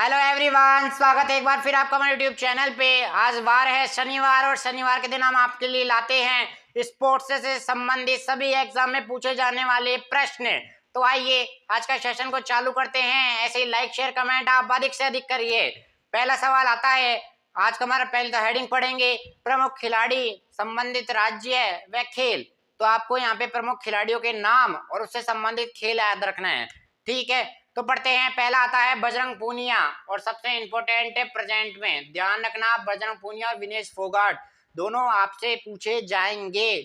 Hello everyone, स्वागत है एक बार फिर आपका हमारे यूट्यूब चैनल पे। आज वार है शनिवार और शनिवार के दिन हम आपके लिए लाते हैं स्पोर्ट्स से संबंधित सभी एग्जाम में पूछे जाने वाले प्रश्न। तो आइए आज का सेशन को चालू करते हैं। ऐसे ही लाइक शेयर कमेंट आप अधिक से अधिक करिए। पहला सवाल आता है, आज का हमारा पहले तो हेडिंग पढ़ेंगे, प्रमुख खिलाड़ी, संबंधित राज्य व खेल। तो आपको यहाँ पे प्रमुख खिलाड़ियों के नाम और उससे संबंधित खेल याद रखना है, ठीक है। तो पढ़ते हैं। पहला आता है बजरंग पूनिया, और सबसे इंपॉर्टेंट है प्रेजेंट में, ध्यान रखना बजरंग पूनिया और विनेश फोगाट दोनों आपसे पूछे जाएंगे।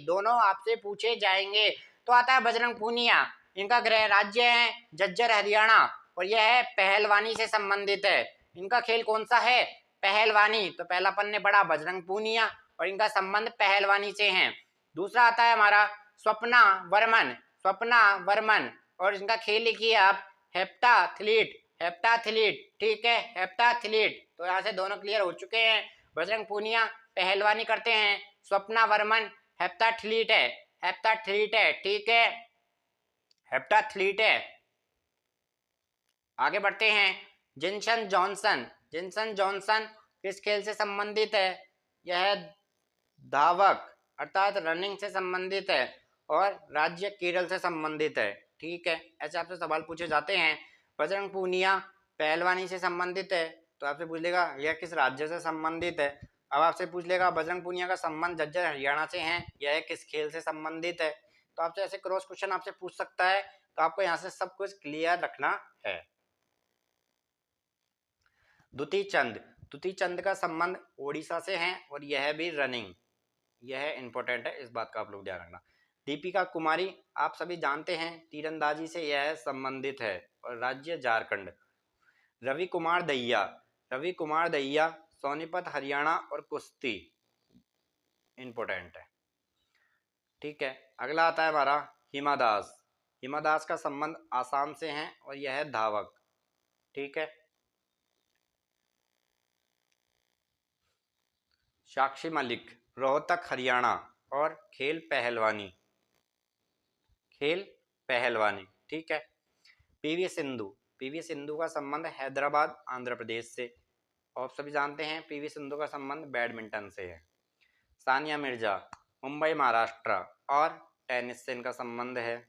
तो आता है बजरंग पूनिया, इनका गृह राज्य है झज्जर हरियाणा, और यह है पहलवानी से संबंधित है। इनका खेल कौन सा है? पहलवानी। तो पहला अपन ने पढ़ा बजरंग पूनिया और इनका संबंध पहलवानी से है। दूसरा आता है हमारा स्वप्ना वर्मन, और इनका खेल लिखिए आप हेप्टाथलीट, ठीक है, हेप्टाथलीट। तो यहाँ से दोनों क्लियर हो चुके हैं। बजरंग पूनिया पहलवानी करते हैं, स्वप्ना वर्मन हेप्टाथलीट है, ठीक है, हेप्टाथलीट है। आगे बढ़ते हैं। जिनसन जॉनसन किस खेल से संबंधित है? यह धावक अर्थात रनिंग से संबंधित है और राज्य केरल से संबंधित है, ठीक है। ऐसे आपसे सवाल पूछे जाते हैं। बजरंग पूनिया पहलवानी से संबंधित है, तो आपसे पूछ लेगा यह किस राज्य से संबंधित है। अब आपसे पूछ लेगा बजरंग पूनिया का संबंध झज्जर हरियाणा से है, यह किस खेल से संबंधित है। तो आपसे ऐसे क्रॉस क्वेश्चन आपसे पूछ सकता है, तो आपको यहाँ से सब कुछ क्लियर रखना है। दुती चंद का संबंध ओडिशा से है और यह भी रनिंग, यह इंपॉर्टेंट है, इस बात का आप लोग ध्यान रखना। दीपिका कुमारी आप सभी जानते हैं तीरंदाजी से यह संबंधित है और राज्य झारखंड। रवि कुमार दहिया सोनीपत हरियाणा और कुश्ती, इंपॉर्टेंट है, ठीक है। अगला आता है हमारा हिमा दास का संबंध आसाम से है और यह है धावक, ठीक है। साक्षी मलिक रोहतक हरियाणा और खेल पहलवानी, ठीक है। पीवी सिंधु का संबंध हैदराबाद आंध्र प्रदेश से, और सभी जानते हैं पीवी सिंधु का संबंध बैडमिंटन से है। सानिया मिर्जा मुंबई महाराष्ट्र और टेनिस से इनका संबंध है।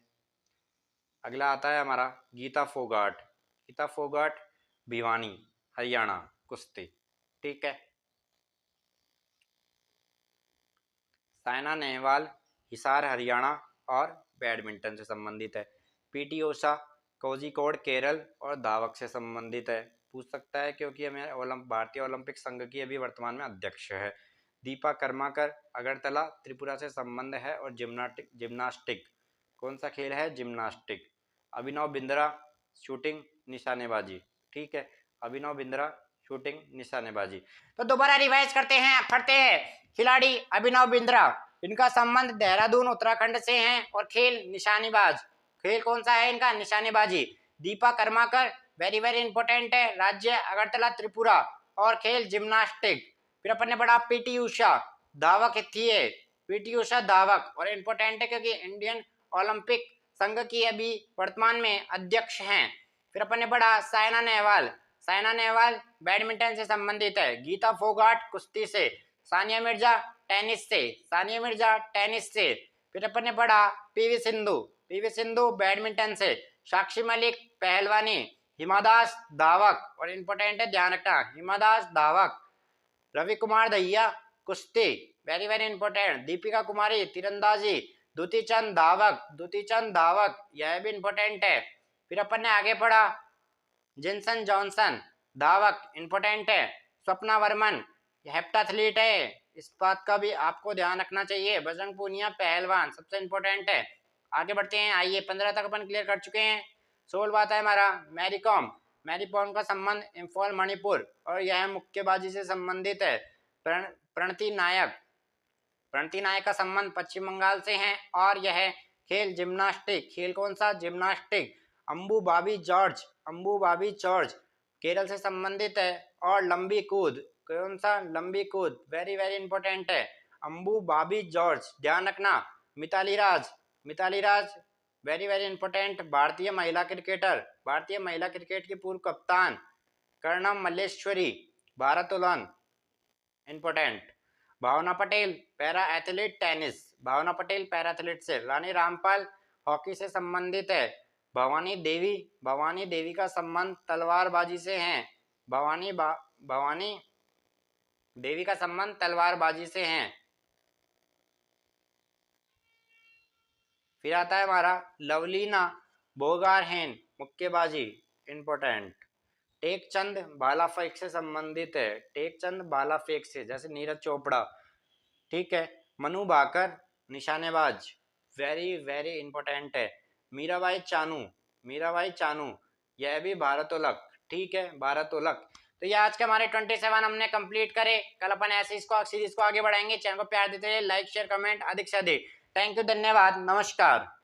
अगला आता है हमारा गीता फोगाट भिवानी हरियाणा कुश्ती, ठीक है। साइना नेहवाल हिसार हरियाणा और बैडमिंटन से संबंधित है। पीटी ऊषा कोझिकोड केरल और धावक से संबंधित है, पूछ सकता है क्योंकि हमें भारतीय ओलंपिक संघ की अभी वर्तमान में अध्यक्ष है। दीपा कर्माकर अगरतला त्रिपुरा से संबंध है और जिम्नास्टिक कौन सा खेल है? जिम्नास्टिक। अभिनव बिंद्रा शूटिंग निशानेबाजी, ठीक है, अभिनव बिंद्रा शूटिंग निशानेबाजी। तो दोबारा रिवाइज करते हैं, पढ़ते हैं। खिलाड़ी अभिनव बिंद्रा, इनका संबंध देहरादून उत्तराखंड से है और खेल निशानेबाज, खेल कौन सा है इनका? निशानेबाजी। Deepa Karmakar very very important है, राज्य अगरतला त्रिपुरा और खेल जिम्नास्टिक। फिर अपन ने पढ़ा पीटी उषा धावक थी, पीटी उषा धावक, और इंपॉर्टेंट है क्योंकि इंडियन ओलंपिक संघ की अभी वर्तमान में अध्यक्ष हैं। फिर अपन ने पढ़ा साइना नेहवाल बैडमिंटन से संबंधित है। गीता फोगाट कुश्ती से। सानिया मिर्जा टेनिस से। फिर अपन ने पढ़ा पीवी सिंधु बैडमिंटन से। साक्षी मलिक पहलवानी। हिमा दास धावक, और इंपॉर्टेंट है ध्यान रखना हिमा दास धावक। रवि कुमार दहिया कुश्ती, very very important. Deepika Kumari तीरंदाजी। दुती चंद धावक, यह भी इंपॉर्टेंट है। फिर अपन ने आगे पढ़ा जिनसन जॉनसन धावक, इंपॉर्टेंट है। स्वप्ना वर्मन हेप्टाथलीट है, इस बात का भी आपको ध्यान रखना चाहिए। बजरंग पूनिया पहलवान, सबसे इंपॉर्टेंट है। आगे बढ़ते हैं, आइए 15 तक अपन क्लियर कर चुके हैं। 16 बात है हमारा मैरी कॉम का संबंध इंफॉल मणिपुर और यह मुक्केबाजी से संबंधित है। प्रणति नायक का संबंध पश्चिम बंगाल से है और यह खेल जिम्नास्टिक, खेल कौन सा? जिम्नास्टिक। अंबू बाबी जॉर्ज केरल से संबंधित है और लंबी कूद, कौन सा? लंबी कूद, वेरी वेरी इंपॉर्टेंट है। अंबू बाबी जॉर्ज, ध्यान रखना। मिताली राज वेरी वेरी इंपॉर्टेंट, भारतीय महिला क्रिकेट की पूर्व कप्तान, कर्णम मल्लेश्वरी भारोत्तोलन इंपॉर्टेंट। भावना पटेल पैरा एथलीट टेनिस, भावना पटेल पैरा एथलीट से। रानी रामपाल हॉकी से संबंधित है। भवानी देवी का संबंध तलवारबाजी से है। भवानी देवी का संबंध तलवारबाजी से है। फिर आता है हमारा लवलीना बोगारहेन मुक्केबाजी इंपॉर्टेंट। टेकचंद भाला फेंक से संबंधित है। टेकचंद भाला फेंक से, जैसे नीरज चोपड़ा, ठीक है। मनु भाकर निशानेबाज, वेरी वेरी इंपॉर्टेंट है। मीराबाई चानू यह भी भारोत्तोलक, ठीक है, भारोत्तोलक। तो ये आज के हमारे 27 हमने कंप्लीट करे। कल अपन ऐसे इसको सीरीज को आगे बढ़ाएंगे। चैनल को प्यार देते रहिए, लाइक शेयर कमेंट अधिक से अधिक। थैंक यू, धन्यवाद, नमस्कार।